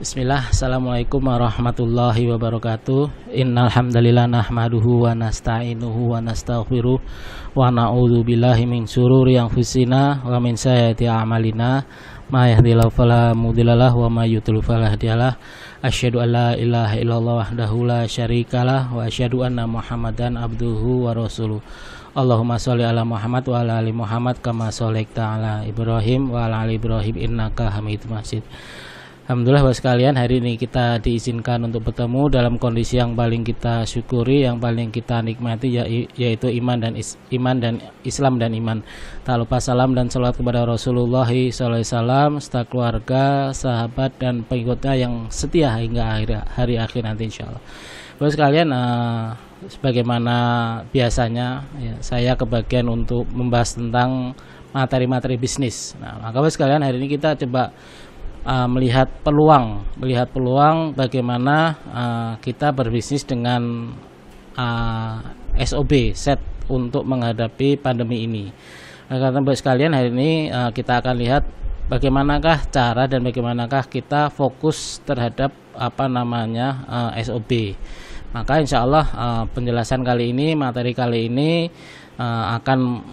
Bismillah, Assalamualaikum warahmatullahi wabarakatuh. Innal hamdalillah nahmaduhu wa nasta'inuhu wa nastaghfiruh wa na'udzu billahi min syururi anfusina wa min sayyiati a'malina. Ma yahdihillahu fala mudhillalah wa may yudhlil fala hadiyalah. Asyhadu an la ilaha illallah wahdahu la syarikalah wa asyhadu anna Muhammadan abduhu wa rasuluh. Allahumma sholli ala Muhammad wa ala ali Muhammad kama sholaita ala Ibrahim wa ala ali Ibrahim innaka Hamidum Majid. Alhamdulillah Bapak sekalian, hari ini kita diizinkan untuk bertemu dalam kondisi yang paling kita syukuri, yang paling kita nikmati, yaitu iman dan Islam dan iman. Tak lupa salam dan salawat kepada Rasulullah SAW, serta keluarga, sahabat dan pengikutnya yang setia hingga hari akhir nanti insyaallah. Bapak sekalian, sebagaimana biasanya ya, saya kebagian untuk membahas tentang materi-materi bisnis. Nah, maka Bapak sekalian, hari ini kita coba melihat peluang bagaimana kita berbisnis dengan SOB set untuk menghadapi pandemi ini. Karena Bapak sekalian, hari ini kita akan lihat bagaimanakah cara dan bagaimanakah kita fokus terhadap SOB. Maka insya Allah penjelasan kali ini, materi kali ini akan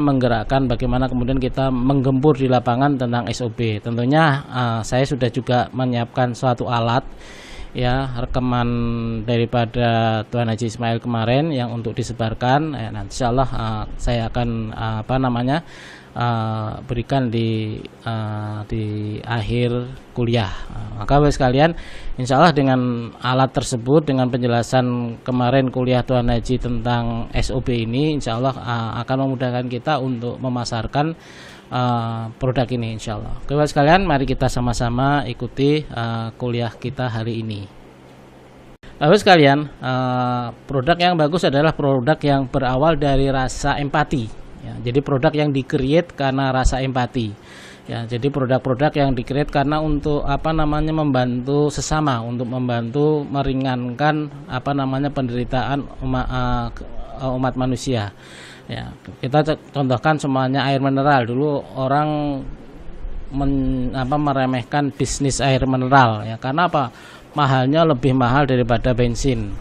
menggerakkan bagaimana kemudian kita menggempur di lapangan tentang SOB. Tentunya saya sudah juga menyiapkan suatu alat ya, rekaman daripada Tuan Haji Ismail kemarin yang untuk disebarkan. Nanti insyaallah saya akan berikan di akhir kuliah. Maka Bapak sekalian, insyaallah dengan alat tersebut, dengan penjelasan kemarin kuliah Tuan Haji tentang SOB ini, insyaallah akan memudahkan kita untuk memasarkan produk ini insyaallah. Bapak sekalian, mari kita sama-sama ikuti kuliah kita hari ini. Bapak sekalian, produk yang bagus adalah produk yang berawal dari rasa empati. Ya, jadi produk yang di-create karena rasa empati. Ya, jadi produk-produk yang di-create karena untuk membantu sesama, untuk membantu meringankan penderitaan umat manusia. Ya, kita contohkan semuanya air mineral. Dulu orang meremehkan bisnis air mineral ya, karena apa? Mahalnya lebih mahal daripada bensin.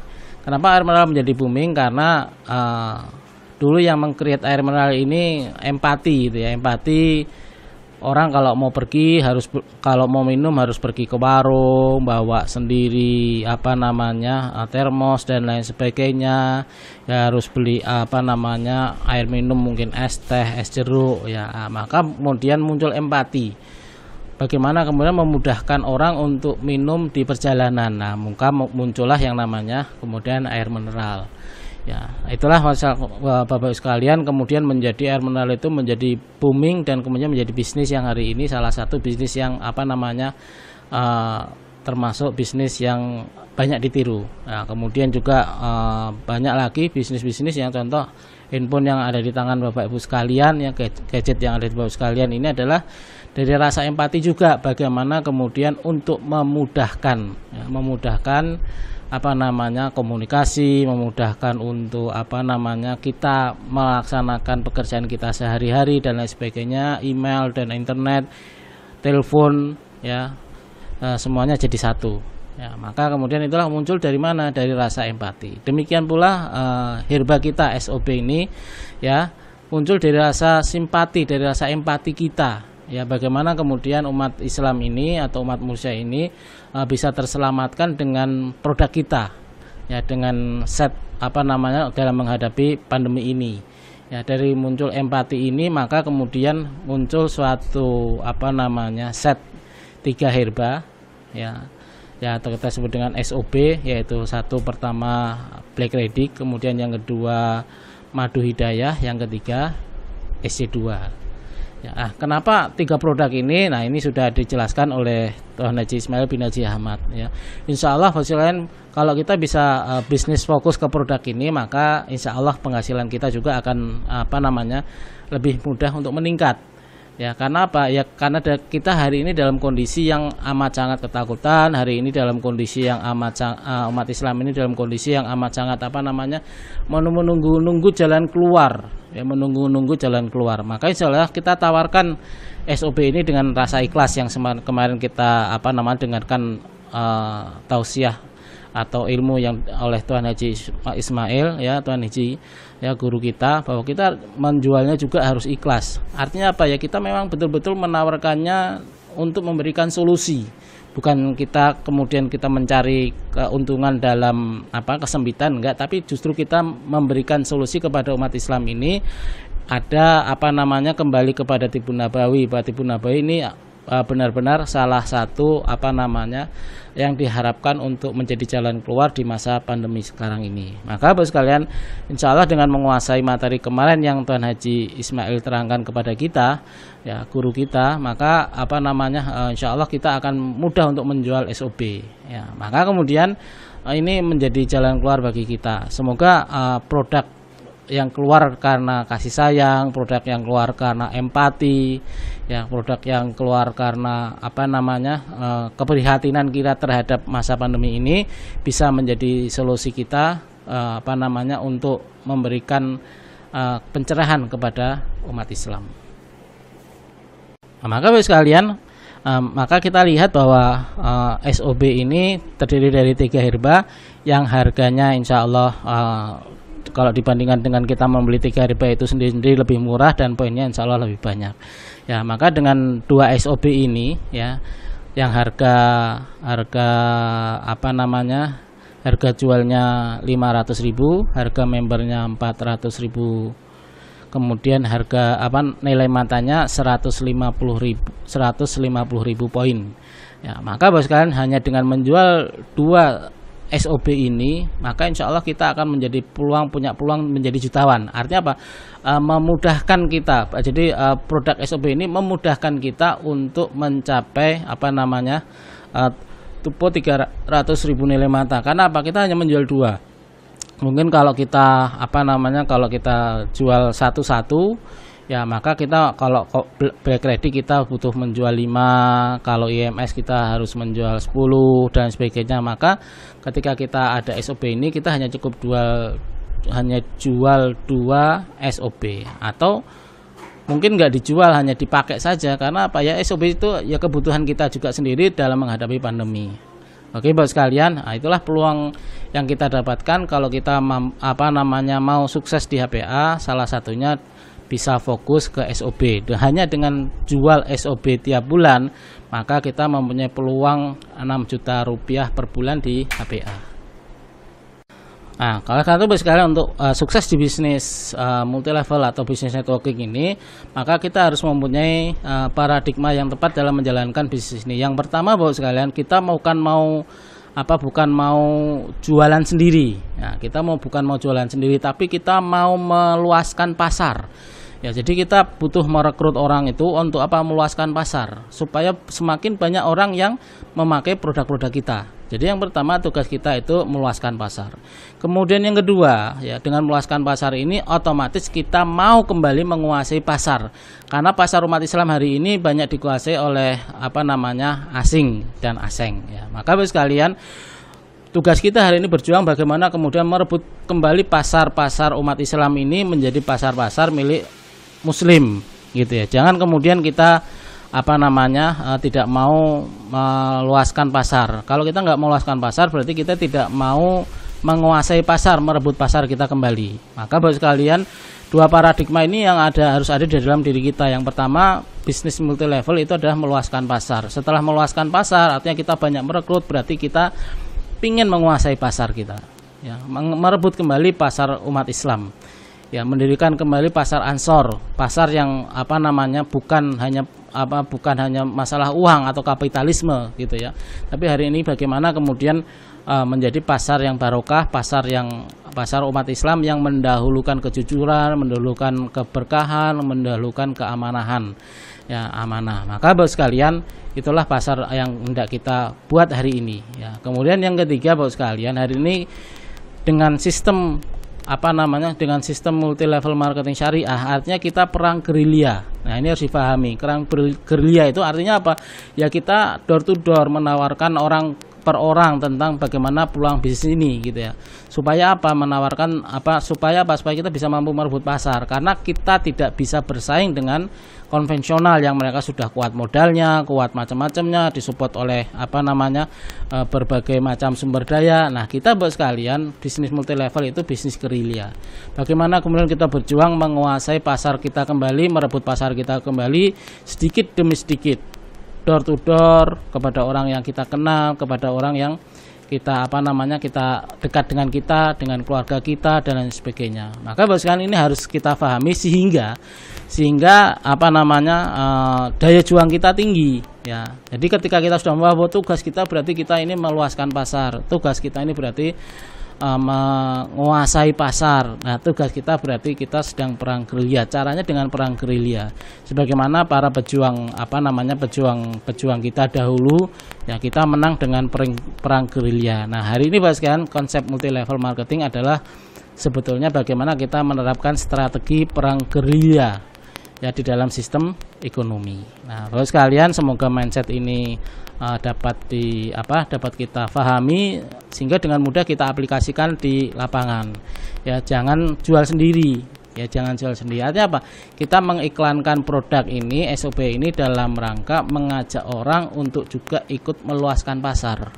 Kenapa air mineral menjadi booming? Karena dulu yang meng-create air mineral ini empati gitu ya. Empati, orang kalau kalau mau minum harus pergi ke warung, bawa sendiri termos dan lain sebagainya. Ya, harus beli air minum, mungkin es teh, es jeruk ya. Maka kemudian muncul empati. Bagaimana kemudian memudahkan orang untuk minum di perjalanan. Nah, muncullah yang namanya kemudian air mineral. Ya, itulah Bapak sekalian, kemudian menjadi air mineral itu menjadi booming dan kemudian menjadi bisnis yang hari ini salah satu bisnis yang termasuk bisnis yang banyak ditiru. Nah, kemudian juga banyak lagi bisnis-bisnis yang contoh handphone yang ada di tangan Bapak Ibu sekalian, yang gadget yang ada di Bapak sekalian ini adalah dari rasa empati juga, bagaimana kemudian untuk memudahkan komunikasi, memudahkan untuk kita melaksanakan pekerjaan kita sehari-hari dan lain sebagainya, email dan internet, telepon ya, semuanya jadi satu ya. Maka kemudian itulah muncul dari mana? Dari rasa empati. Demikian pula herba kita SOB ini ya, muncul dari rasa simpati, dari rasa empati kita ya, bagaimana kemudian umat Islam ini atau umat manusia ini bisa terselamatkan dengan produk kita ya, dengan set dalam menghadapi pandemi ini ya. Dari muncul empati ini, maka kemudian muncul suatu set 3 herba ya, atau kita sebut dengan SOB, yaitu satu pertama Black Redic, kemudian yang kedua Madu Hidayah, yang ketiga SC2. Ya, kenapa 3 produk ini? Nah, ini sudah dijelaskan oleh Tuan Haji Ismail bin Haji Ahmad ya. Insya Allah kalau kita bisa bisnis fokus ke produk ini, maka insya Allah penghasilan kita juga akan lebih mudah untuk meningkat Ya, karena apa? Ya karena kita hari ini dalam kondisi yang amat sangat ketakutan, hari ini dalam kondisi yang umat Islam ini dalam kondisi yang amat sangat menunggu jalan keluar, ya menunggu jalan keluar. Maka insyaallah kita tawarkan SOB ini dengan rasa ikhlas yang kemarin kita dengarkan tausiah atau ilmu yang oleh Tuan Haji Ismail, ya Tuan Haji, ya guru kita, bahwa kita menjualnya juga harus ikhlas. Artinya apa ya, kita memang betul-betul menawarkannya untuk memberikan solusi, bukan kita kemudian kita mencari keuntungan dalam kesempitan, enggak, tapi justru kita memberikan solusi kepada umat Islam ini. Ada kembali kepada Tibun Nabawi. Tibun Nabawi ini benar-benar salah satu yang diharapkan untuk menjadi jalan keluar di masa pandemi sekarang ini. Maka Bapak sekalian, insya Allah dengan menguasai materi kemarin yang Tuan Haji Ismail terangkan kepada kita, ya guru kita, maka insya Allah kita akan mudah untuk menjual SOB. Ya, maka kemudian ini menjadi jalan keluar bagi kita. Semoga produk yang keluar karena kasih sayang, produk yang keluar karena empati, ya produk yang keluar karena keprihatinan kita terhadap masa pandemi ini bisa menjadi solusi kita untuk memberikan pencerahan kepada umat Islam. Nah, maka Bapak sekalian, maka kita lihat bahwa SOB ini terdiri dari 3 herba yang harganya insya Allah kalau dibandingkan dengan kita membeli 3 herba itu sendiri lebih murah dan poinnya insya Allah lebih banyak. Ya, maka dengan 2 SOB ini, ya, yang harga jualnya 500.000, harga membernya 400.000, kemudian harga nilai matanya 150.000 poin. Ya, maka Bapak sekalian, hanya dengan menjual 2 SOB ini, maka insya Allah kita akan punya peluang menjadi jutawan. Artinya apa? Memudahkan kita. Jadi produk SOB ini memudahkan kita untuk mencapai tupo 300.000 nilai mata. Karena apa? Kita hanya menjual 2. Mungkin kalau kita kalau kita jual satu-satu, ya maka kita kalau black credit kita butuh menjual 5, kalau IMS kita harus menjual 10 dan sebagainya. Maka ketika kita ada SOB ini, kita hanya cukup jual 2 SOB, atau mungkin nggak dijual, hanya dipakai saja. Karena apa ya, SOB itu ya kebutuhan kita juga sendiri dalam menghadapi pandemi. Oke Bapak sekalian, itulah peluang yang kita dapatkan kalau kita mau sukses di HPA. Salah satunya bisa fokus ke SOB. Hanya dengan jual SOB tiap bulan, maka kita mempunyai peluang 6 juta rupiah per bulan di HPA. Nah, kalau satu sekalian untuk sukses di bisnis multi level atau bisnis networking ini, maka kita harus mempunyai paradigma yang tepat dalam menjalankan bisnis ini. Yang pertama Bapak sekalian, kita bukan mau jualan sendiri. Nah, kita bukan mau jualan sendiri, tapi kita mau meluaskan pasar. Ya, jadi kita butuh merekrut orang itu untuk meluaskan pasar, supaya semakin banyak orang yang memakai produk-produk kita. Jadi yang pertama tugas kita itu meluaskan pasar. Kemudian yang kedua, ya dengan meluaskan pasar ini otomatis kita mau kembali menguasai pasar. Karena pasar umat Islam hari ini banyak dikuasai oleh asing dan asing. Ya, maka Bapak sekalian, tugas kita hari ini berjuang bagaimana kemudian merebut kembali pasar-pasar umat Islam ini menjadi pasar-pasar milik Muslim, gitu ya. Jangan kemudian kita tidak mau meluaskan pasar. Kalau kita nggak meluaskan pasar, berarti kita tidak mau menguasai pasar, merebut pasar kita kembali. Maka Bapak sekalian, 2 paradigma ini yang harus ada di dalam diri kita. Yang pertama, bisnis multi level itu adalah meluaskan pasar. Setelah meluaskan pasar, artinya kita banyak merekrut, berarti kita ingin menguasai pasar kita, ya, merebut kembali pasar umat Islam. Ya, mendirikan kembali pasar Ansor, pasar yang bukan hanya masalah uang atau kapitalisme, gitu ya. Tapi hari ini bagaimana kemudian menjadi pasar yang barokah, pasar umat Islam yang mendahulukan kejujuran, mendahulukan keberkahan, mendahulukan keamanahan, ya, amanah. Maka Bapak sekalian, itulah pasar yang hendak kita buat hari ini, ya. Kemudian yang ketiga Bapak sekalian, hari ini dengan sistem dengan sistem multi level marketing syariah, artinya kita perang gerilya. Nah, ini harus dipahami. Perang gerilya itu artinya apa? Ya, kita door to door menawarkan orang per orang tentang bagaimana peluang bisnis ini gitu ya. Supaya apa? Menawarkan supaya kita bisa mampu merebut pasar, karena kita tidak bisa bersaing dengan konvensional yang mereka sudah kuat modalnya, kuat macam-macamnya, disupport oleh berbagai macam sumber daya. Nah, kita buat sekalian bisnis multi level itu bisnis gerilya. Bagaimana kemudian kita berjuang menguasai pasar kita kembali, merebut pasar kita kembali sedikit demi sedikit, door to door, kepada orang yang kita kenal, kepada orang yang kita kita dekat dengan kita, dengan keluarga kita dan lain sebagainya. Maka sekalian ini harus kita pahami sehingga daya juang kita tinggi ya. Jadi ketika kita sudah bahwa tugas kita berarti kita ini meluaskan pasar, tugas kita ini berarti menguasai pasar. Nah, tugas kita berarti kita sedang perang gerilya. Caranya dengan perang gerilya. Sebagaimana para pejuang pejuang kita dahulu ya, kita menang dengan perang gerilya. Nah, hari ini Bapak sekalian, konsep multi level marketing adalah sebetulnya bagaimana kita menerapkan strategi perang gerilya ya di dalam sistem ekonomi. Nah, Bapak sekalian, semoga mindset ini dapat kita pahami sehingga dengan mudah kita aplikasikan di lapangan. Ya, jangan jual sendiri. Ya, jangan jual sendiri. Artinya apa? Kita mengiklankan produk ini, SOP ini dalam rangka mengajak orang untuk juga ikut meluaskan pasar.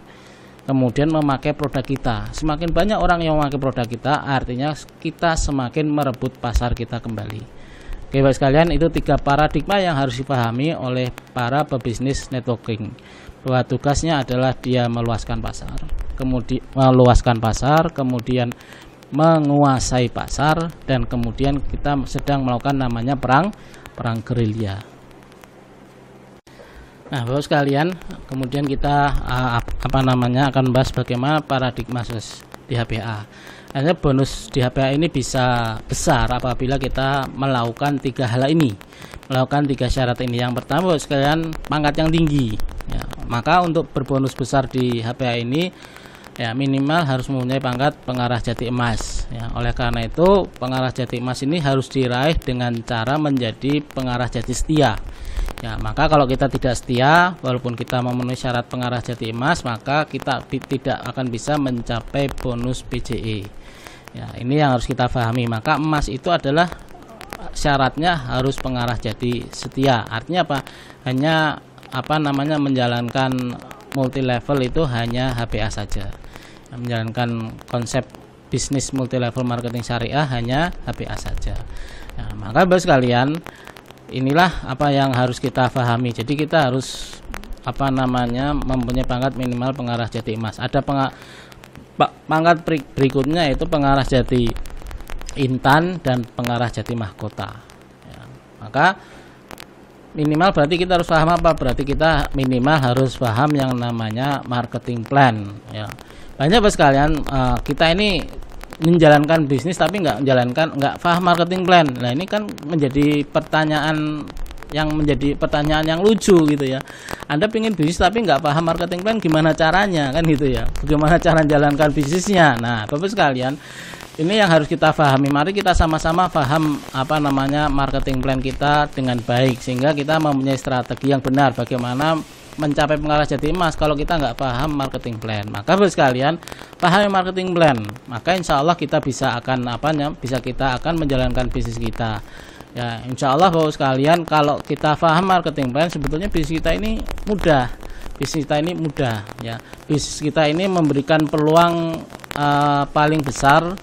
Kemudian memakai produk kita. Semakin banyak orang yang memakai produk kita, artinya kita semakin merebut pasar kita kembali. Oke, Bapak sekalian, itu 3 paradigma yang harus dipahami oleh para pebisnis networking. Bahwa tugasnya adalah dia meluaskan pasar, kemudian menguasai pasar, dan kemudian kita sedang melakukan namanya perang gerilya. Nah, Bapak sekalian, kemudian kita akan membahas bagaimana paradigma di HPA. Artinya bonus di HPA ini bisa besar apabila kita melakukan 3 hal ini, melakukan 3 syarat ini. Yang pertama, Bapak sekalian, pangkat yang tinggi. Ya, maka untuk berbonus besar di HPA ini ya minimal harus mempunyai pangkat pengarah jati emas. Ya, oleh karena itu pengarah jati emas ini harus diraih dengan cara menjadi pengarah jati setia. Ya, maka kalau kita tidak setia, walaupun kita memenuhi syarat pengarah jati emas, maka kita tidak akan bisa mencapai bonus PJE. Ya, ini yang harus kita pahami. Maka emas itu adalah syaratnya harus pengarah jati setia. Artinya apa? Hanya menjalankan multi level itu hanya HPA saja. Menjalankan konsep bisnis multi level marketing syariah hanya HPA saja. Nah, maka Bapak sekalian, inilah apa yang harus kita pahami. Jadi kita harus mempunyai pangkat minimal pengarah jati emas. Ada pangkat berikutnya yaitu pengarah jati intan dan pengarah jati mahkota. Ya, maka minimal berarti kita harus paham apa? Berarti kita minimal harus paham yang namanya marketing plan. Ya, banyak Bapak sekalian, kita ini menjalankan bisnis tapi nggak paham marketing plan. Nah, ini kan menjadi pertanyaan yang lucu gitu ya. Anda pingin bisnis tapi nggak paham marketing plan, gimana caranya kan gitu ya? Bagaimana cara menjalankan bisnisnya? Nah, Bapak sekalian, ini yang harus kita pahami. Mari kita sama-sama paham marketing plan kita dengan baik sehingga kita mempunyai strategi yang benar bagaimana mencapai pengarah jati emas. Kalau kita nggak paham marketing plan, maka Bapak sekalian, pahami marketing plan, maka insya Allah kita kita akan menjalankan bisnis kita. Ya, insya Allah Bapak sekalian, kalau kita paham marketing plan, sebetulnya bisnis kita ini mudah. Ya, bisnis kita ini memberikan peluang paling besar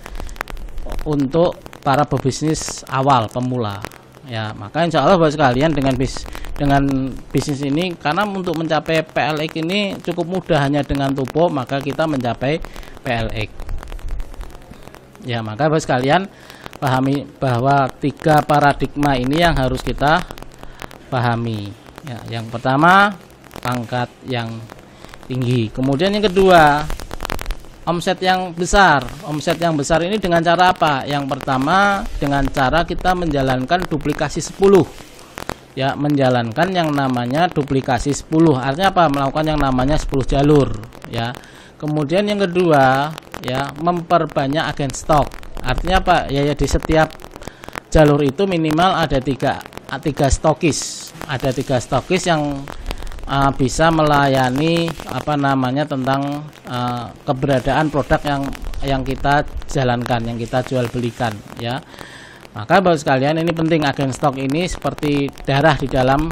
untuk para pebisnis awal pemula. Ya, maka insya Allah Bapak sekalian dengan bisnis ini, karena untuk mencapai PLX ini cukup mudah, hanya dengan tupo maka kita mencapai PLX. Ya, maka Bapak sekalian pahami bahwa 3 paradigma ini yang harus kita pahami. Ya, yang pertama pangkat yang tinggi, kemudian yang kedua omset yang besar. Omset yang besar ini dengan cara apa? Yang pertama dengan cara kita menjalankan duplikasi 10. Ya, menjalankan yang namanya duplikasi 10. Artinya apa? Melakukan yang namanya 10 jalur, ya. Kemudian yang kedua, ya, memperbanyak agen stok. Artinya apa? Ya di setiap jalur itu minimal ada tiga stokis. Ada 3 stokis yang bisa melayani tentang keberadaan produk yang kita jalankan, yang kita jual belikan, ya. Maka Bapak sekalian, ini penting, agen stok ini seperti darah di dalam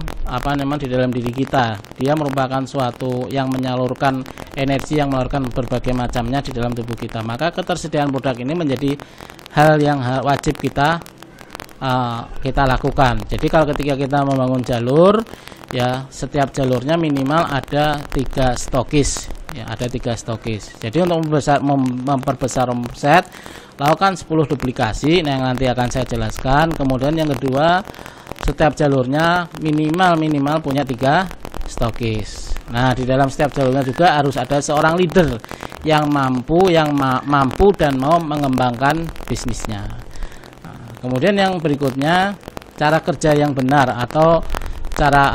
di dalam diri kita. Dia merupakan suatu yang menyalurkan energi, yang menyalurkan berbagai macamnya di dalam tubuh kita. Maka ketersediaan produk ini menjadi hal yang wajib kita lakukan. Jadi kalau ketika kita membangun jalur, ya setiap jalurnya minimal ada 3 stokis, ya ada 3 stokis. Jadi untuk memperbesar omset, lakukan 10 duplikasi, yang nanti akan saya jelaskan. Kemudian yang kedua, setiap jalurnya minimal punya 3 stokis. Nah, di dalam setiap jalurnya juga harus ada seorang leader yang mampu dan mau mengembangkan bisnisnya. Kemudian yang berikutnya, cara kerja yang benar atau cara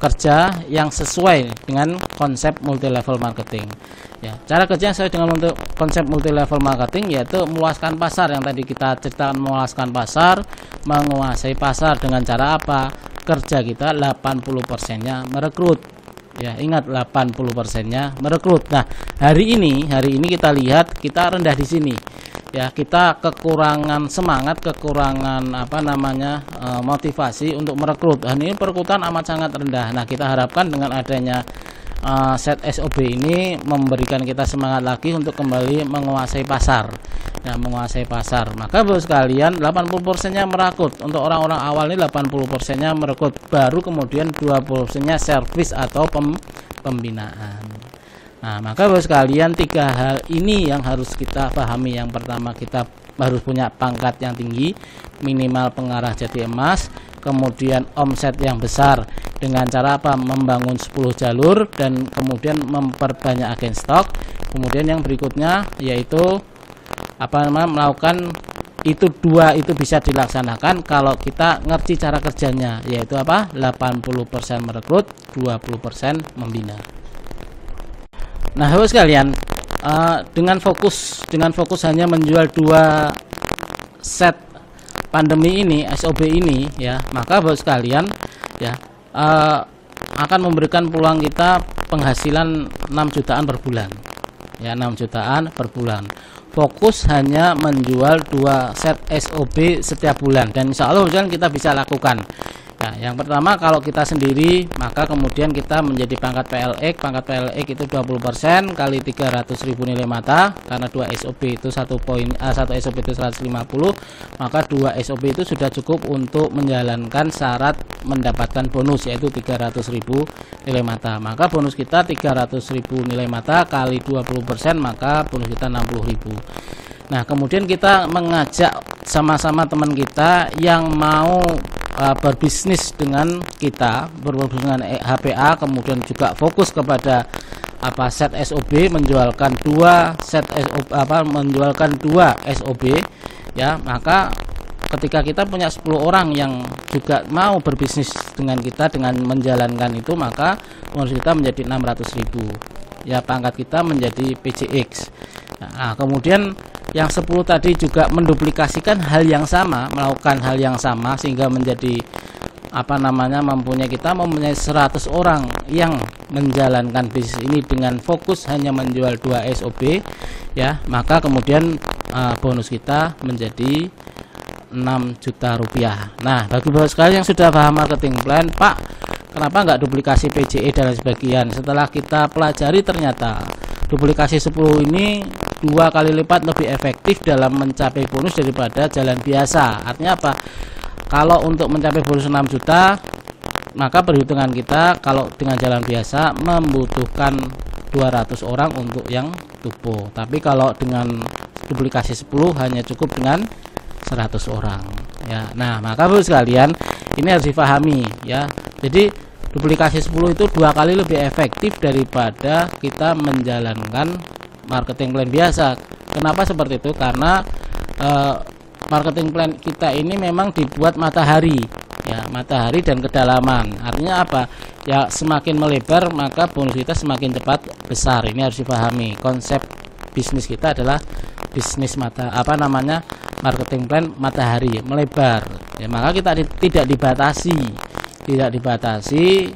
kerja yang sesuai dengan konsep multi level marketing. Ya, cara kerja yang sesuai dengan konsep multi level marketing yaitu meluaskan pasar, yang tadi kita ceritakan, meluaskan pasar, menguasai pasar dengan cara apa? Kerja kita 80%-nya merekrut. Ya, ingat 80%-nya merekrut. Nah, hari ini kita lihat kita rendah di sini. Ya, kita kekurangan semangat, kekurangan motivasi untuk merekrut. Ini perekrutan amat sangat rendah. Nah, kita harapkan dengan adanya set SOB ini memberikan kita semangat lagi untuk kembali menguasai pasar. Ya, menguasai pasar. Maka Bapak sekalian, 80%-nya merekrut. Untuk orang-orang awal ini 80%-nya merekrut, baru kemudian 20%-nya servis atau pembinaan. Nah, maka Bapak sekalian, 3 hal ini yang harus kita pahami. Yang pertama, kita harus punya pangkat yang tinggi, minimal pengarah jadi emas, kemudian omset yang besar dengan cara apa? Membangun 10 jalur dan kemudian memperbanyak agen stok. Kemudian yang berikutnya yaitu melakukan itu 2 itu bisa dilaksanakan kalau kita ngerti cara kerjanya, yaitu 80% merekrut, 20% membina. Nah, Bapak sekalian, dengan fokus hanya menjual 2 set pandemi ini, SOB ini, ya, maka Bapak sekalian, ya, akan memberikan peluang kita penghasilan 6 jutaan per bulan. Ya, 6 jutaan per bulan. Fokus hanya menjual 2 set SOB setiap bulan, dan insya Allah kita bisa lakukan. Nah, yang pertama, kalau kita sendiri, maka kemudian kita menjadi pangkat PLX. Pangkat PLX itu 20% kali 300.000 nilai mata, karena 2 SOB itu 1 SOB itu 150, maka 2 SOB itu sudah cukup untuk menjalankan syarat mendapatkan bonus, yaitu 300.000 nilai mata. Maka bonus kita 300.000 nilai mata kali 20%, maka bonus kita 60.000. Nah, kemudian kita mengajak sama-sama teman kita yang mau berbisnis dengan kita, berbisnis dengan HPA, kemudian juga fokus kepada set SOB, menjualkan 2 set SOB, menjualkan 2 SOB, ya. Maka ketika kita punya 10 orang yang juga mau berbisnis dengan kita dengan menjalankan itu, maka bonus kita menjadi 600.000. Ya, pangkat kita menjadi PJX. Nah, kemudian yang 10 tadi juga menduplikasikan hal yang sama, melakukan hal yang sama, sehingga menjadi mempunyai 100 orang yang menjalankan bisnis ini dengan fokus hanya menjual 2 SOB, ya. Maka kemudian bonus kita menjadi 6 juta rupiah. Nah, bagi Bapak sekalian yang sudah paham marketing plan, Pak, kenapa nggak duplikasi PJE dan sebagian? Setelah kita pelajari, ternyata duplikasi 10 ini 2 kali lipat lebih efektif dalam mencapai bonus daripada jalan biasa. Artinya apa? Kalau untuk mencapai bonus 6 juta, maka perhitungan kita kalau dengan jalan biasa membutuhkan 200 orang untuk yang tupo. Tapi kalau dengan duplikasi 10 hanya cukup dengan 100 orang. Ya. Nah, maka Bapak sekalian, ini harus dipahami, ya. Jadi duplikasi 10 itu 2 kali lebih efektif daripada kita menjalankan marketing plan biasa. Kenapa seperti itu? Karena marketing plan kita ini memang dibuat matahari, ya, matahari dan kedalaman. Artinya apa? Ya, semakin melebar maka bonus kita semakin cepat besar. Ini harus dipahami. Konsep bisnis kita adalah bisnis marketing plan matahari melebar ya, maka kita tidak dibatasi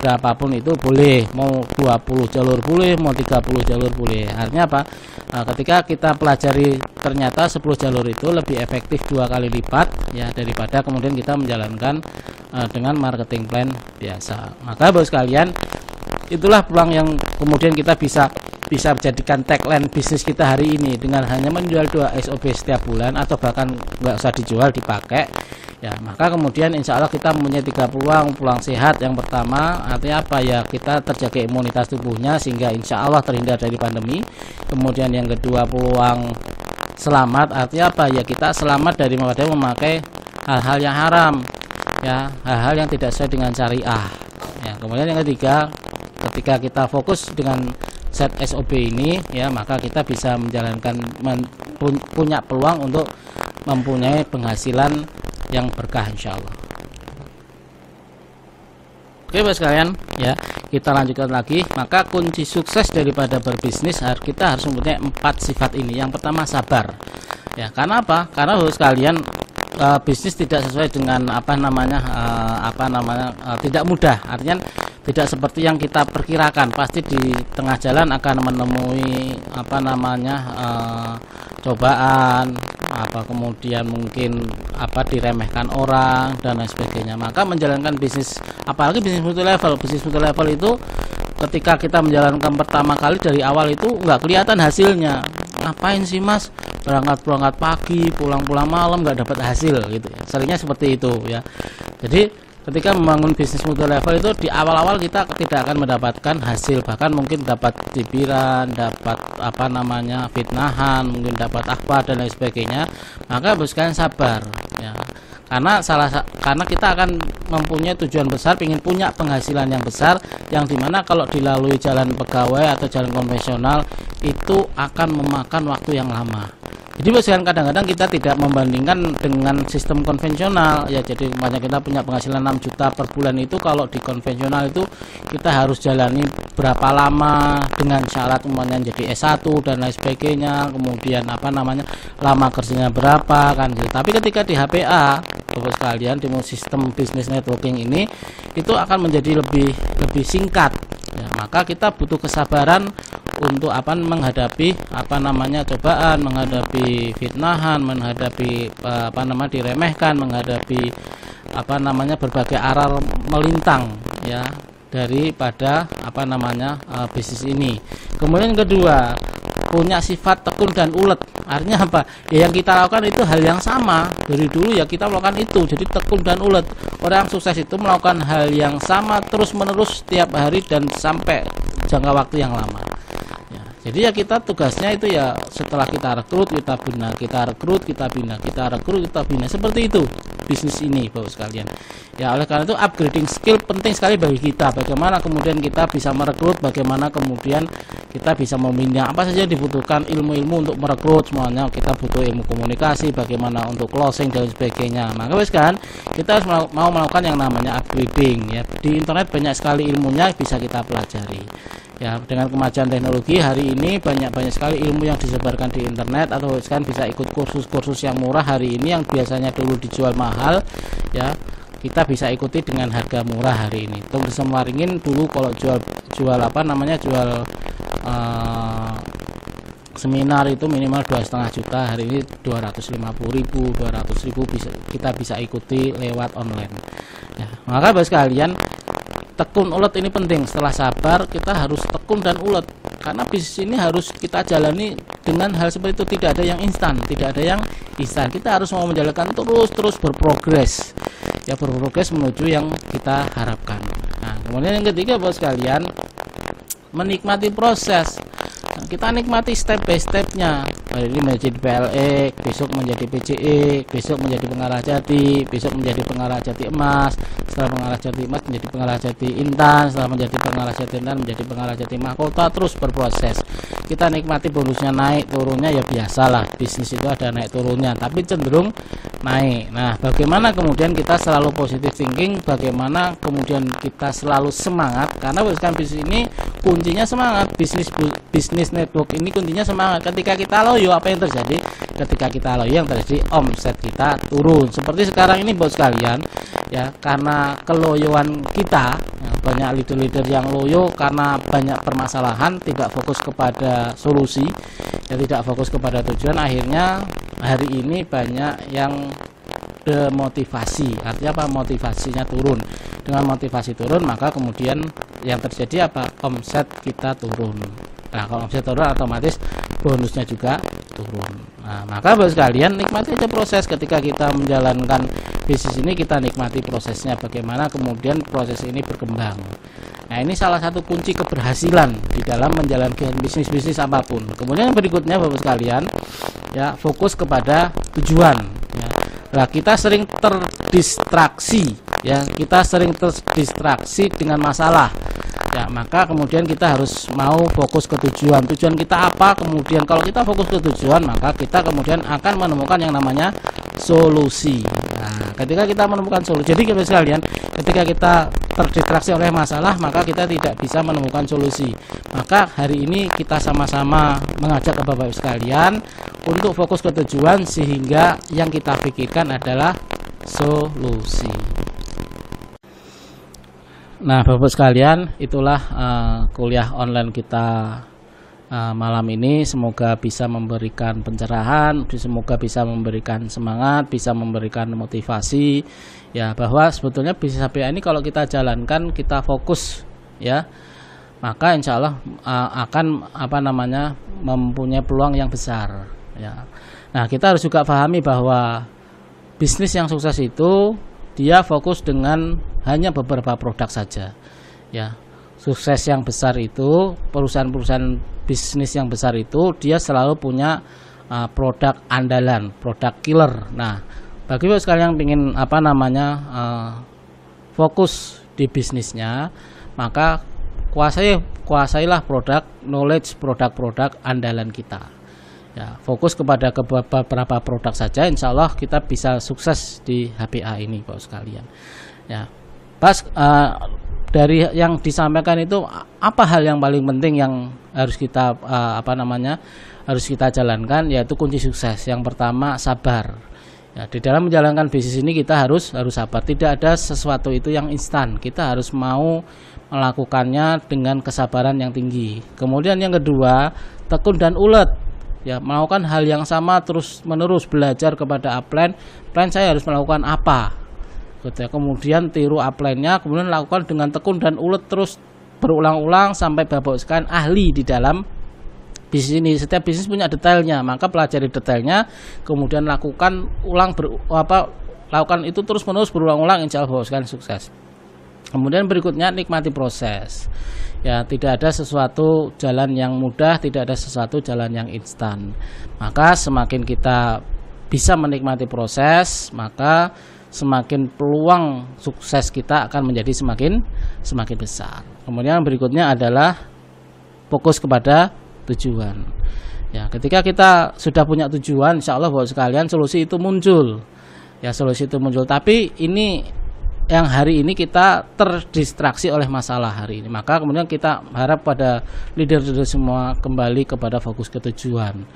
berapapun itu boleh, mau 20 jalur boleh, mau 30 jalur boleh. Artinya apa? Ketika kita pelajari ternyata 10 jalur itu lebih efektif 2 kali lipat ya daripada kemudian kita menjalankan dengan marketing plan biasa. Maka Bapak sekalian, itulah peluang yang kemudian kita bisa jadikan tagline bisnis kita hari ini dengan hanya menjual 2 SOP setiap bulan atau bahkan nggak usah dijual, dipakai ya, maka kemudian insya Allah kita mempunyai 3 peluang sehat. Yang pertama artinya apa ya, kita terjaga imunitas tubuhnya sehingga insya Allah terhindar dari pandemi. Kemudian yang kedua peluang selamat, artinya apa ya, kita selamat dari memakai hal-hal yang haram ya, hal-hal yang tidak sesuai dengan syariah ya. Kemudian yang ketiga, ketika kita fokus dengan set SOP ini ya, maka kita bisa menjalankan punya peluang untuk mempunyai penghasilan yang berkah insya Allah. Oke Bapak sekalian ya, kita lanjutkan lagi. Maka kunci sukses daripada berbisnis kita harus mempunyai 4 sifat ini. Yang pertama sabar ya, karena apa? Karena Bapak sekalian bisnis tidak sesuai dengan tidak mudah. Artinya tidak seperti yang kita perkirakan. Pasti di tengah jalan akan menemui cobaan, kemudian mungkin diremehkan orang dan lain sebagainya. Maka menjalankan bisnis, apalagi bisnis multi level itu ketika kita menjalankan pertama kali dari awal itu nggak kelihatan hasilnya. Ngapain sih Mas berangkat pagi pulang malam nggak dapat hasil gitu ya. Seringnya seperti itu ya. Jadi ketika membangun bisnis multi level itu di awal-awal kita tidak akan mendapatkan hasil, bahkan mungkin dapat cibiran, dapat fitnahan, mungkin dapat dan lain sebagainya. Maka bukan sabar ya. Karena kita akan mempunyai tujuan besar, ingin punya penghasilan yang besar, yang dimana kalau dilalui jalan pegawai atau jalan konvensional itu akan memakan waktu yang lama. Jadi kadang-kadang kita tidak membandingkan dengan sistem konvensional ya. Jadi kita punya penghasilan 6 juta per bulan, itu kalau di konvensional itu kita harus jalani berapa lama dengan syarat umpamanya jadi S1 dan lain sebagainya, kemudian lama kerjanya berapa kan gitu. Tapi ketika di HPA Bapak sekalian, di sistem bisnis networking ini itu akan menjadi lebih singkat ya. Maka kita butuh kesabaran untuk menghadapi cobaan, menghadapi fitnahan, menghadapi diremehkan, menghadapi berbagai arah melintang ya daripada bisnis ini. Kemudian yang kedua, punya sifat tekun dan ulet. Artinya apa? Ya yang kita lakukan itu hal yang sama dari dulu ya, kita melakukan itu. Jadi tekun dan ulet. Orang sukses itu melakukan hal yang sama terus menerus setiap hari dan sampai jangka waktu yang lama. Jadi ya kita tugasnya itu ya setelah kita rekrut kita bina, kita rekrut kita bina, kita rekrut kita bina, seperti itu bisnis ini Bapak sekalian. Ya oleh karena itu upgrading skill penting sekali bagi kita. Bagaimana kemudian kita bisa merekrut, bagaimana kemudian kita bisa membina, apa saja dibutuhkan ilmu-ilmu untuk merekrut, semuanya kita butuh ilmu komunikasi, bagaimana untuk closing dan sebagainya. Maka kan kita harus mau melakukan yang namanya upgrading ya. Di internet banyak sekali ilmunya bisa kita pelajari. Ya, dengan kemajuan teknologi hari ini banyak sekali ilmu yang disebarkan di internet, atau kan bisa ikut kursus-kursus yang murah hari ini yang biasanya dulu dijual mahal ya, kita bisa ikuti dengan harga murah hari ini. Tunggu Semaringin dulu kalau jual seminar itu minimal 2,5 juta, hari ini 250.000, 200.000 kita bisa ikuti lewat online ya. Maka Bapak sekalian, tekun ulet ini penting. Setelah sabar kita harus tekun dan ulet, karena bisnis ini harus kita jalani dengan hal seperti itu. Tidak ada yang instan, kita harus mau menjalankan terus berprogres ya, berprogres menuju yang kita harapkan. Nah kemudian yang ketiga Bapak sekalian, menikmati proses. Nah, kita nikmati step by stepnya hari ini menjadi PLE, besok menjadi PCE, besok menjadi pengarah jati, besok menjadi pengarah jati emas, setelah pengarah jati emas menjadi pengarah jati intan, setelah menjadi pengarah jati intan menjadi pengarah jati mahkota, terus berproses. Kita nikmati bonusnya naik turunnya ya biasalah, bisnis itu ada naik turunnya, tapi cenderung naik. Nah, bagaimana kemudian kita selalu positive thinking, bagaimana kemudian kita selalu semangat, karena bisnis ini kuncinya semangat. Bisnis network ini kuncinya semangat. Ketika kita loyo, apa yang terjadi? Ketika kita loyo, yang terjadi omset kita turun. Seperti sekarang ini bos sekalian, ya, karena keloyoan kita, ya, banyak leader-leader yang loyo karena banyak permasalahan, tidak fokus kepada solusi, ya, tidak fokus kepada tujuan, akhirnya hari ini banyak yang demotivasi. Artinya apa? Motivasinya turun. Dengan motivasi turun, maka kemudian yang terjadi apa? Omset kita turun. Nah, kalau omset turun, otomatis bonusnya juga turun. Nah, maka bos sekalian, nikmati aja proses. Ketika kita menjalankan bisnis ini, kita nikmati prosesnya, bagaimana kemudian proses ini berkembang. Nah, ini salah satu kunci keberhasilan di dalam menjalankan bisnis apapun. Kemudian yang berikutnya bapak sekalian, ya, fokus kepada tujuan, ya. Nah, kita sering terdistraksi, ya, kita sering terdistraksi dengan masalah, ya, maka kemudian kita harus mau fokus ke tujuan. Tujuan kita apa? Kemudian kalau kita fokus ke tujuan, maka kita kemudian akan menemukan yang namanya solusi. Nah, ketika kita menemukan solusi, jadi bapak sekalian, ketika kita terdistraksi oleh masalah, maka kita tidak bisa menemukan solusi. Maka hari ini kita sama-sama mengajak ke bapak sekalian untuk fokus ke tujuan, sehingga yang kita pikirkan adalah solusi. Nah, bapak sekalian, itulah kuliah online kita malam ini. Semoga bisa memberikan pencerahan, semoga bisa memberikan semangat, bisa memberikan motivasi, ya, bahwa sebetulnya bisnis HPA ini kalau kita jalankan, kita fokus, ya, maka insya Allah akan mempunyai peluang yang besar, ya. Nah, kita harus juga pahami bahwa bisnis yang sukses itu dia fokus dengan hanya beberapa produk saja, ya. Sukses yang besar itu, perusahaan-perusahaan bisnis yang besar itu, dia selalu punya produk andalan, produk killer. Nah, bagi bapak sekalian yang ingin fokus di bisnisnya, maka kuasailah produk knowledge, produk-produk andalan kita. Ya, fokus kepada beberapa produk saja, insya Allah kita bisa sukses di HPA ini bapak sekalian. Ya, pas dari yang disampaikan itu, apa hal yang paling penting yang harus kita harus kita jalankan, yaitu kunci sukses. Yang pertama, sabar. Ya, di dalam menjalankan bisnis ini kita harus sabar. Tidak ada sesuatu itu yang instan. Kita harus mau melakukannya dengan kesabaran yang tinggi. Kemudian yang kedua, tekun dan ulet. Ya, melakukan hal yang sama terus menerus, belajar kepada upline. Plan saya harus melakukan apa? Kemudian tiru upline-nya, kemudian lakukan dengan tekun dan ulet terus berulang-ulang sampai bapak sekalian ahli di dalam bisnis ini. Setiap bisnis punya detailnya, maka pelajari detailnya, kemudian lakukan lakukan itu terus menerus berulang-ulang, insya Allah bapak sekalian sukses. Kemudian berikutnya, nikmati proses. Ya, tidak ada sesuatu jalan yang mudah, tidak ada sesuatu jalan yang instan. Maka semakin kita bisa menikmati proses, maka semakin peluang sukses kita akan menjadi semakin besar. Kemudian berikutnya adalah fokus kepada tujuan. Ya, ketika kita sudah punya tujuan, insya Allah bapak sekalian solusi itu muncul. Ya, solusi itu muncul. Tapi ini yang hari ini kita terdistraksi oleh masalah hari ini, maka kemudian kita harap pada leader-leader semua kembali kepada fokus ke tujuan.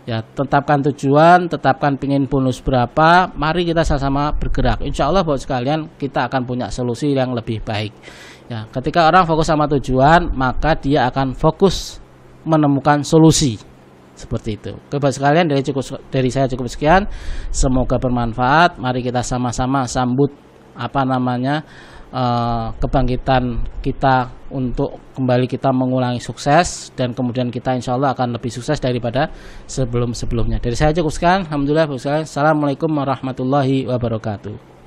Ya, tetapkan tujuan, tetapkan pingin bonus berapa, mari kita sama-sama bergerak. Insya Allah buat sekalian kita akan punya solusi yang lebih baik. Ya, ketika orang fokus sama tujuan, maka dia akan fokus menemukan solusi. Seperti itu. Bapak sekalian, dari saya cukup sekian. Semoga bermanfaat. Mari kita sama-sama sambut kebangkitan kita untuk kembali kita mengulangi sukses, dan kemudian kita insya Allah akan lebih sukses daripada sebelum-sebelumnya. Dari saya cukup sekian. Alhamdulillah. Assalamualaikum warahmatullahi wabarakatuh.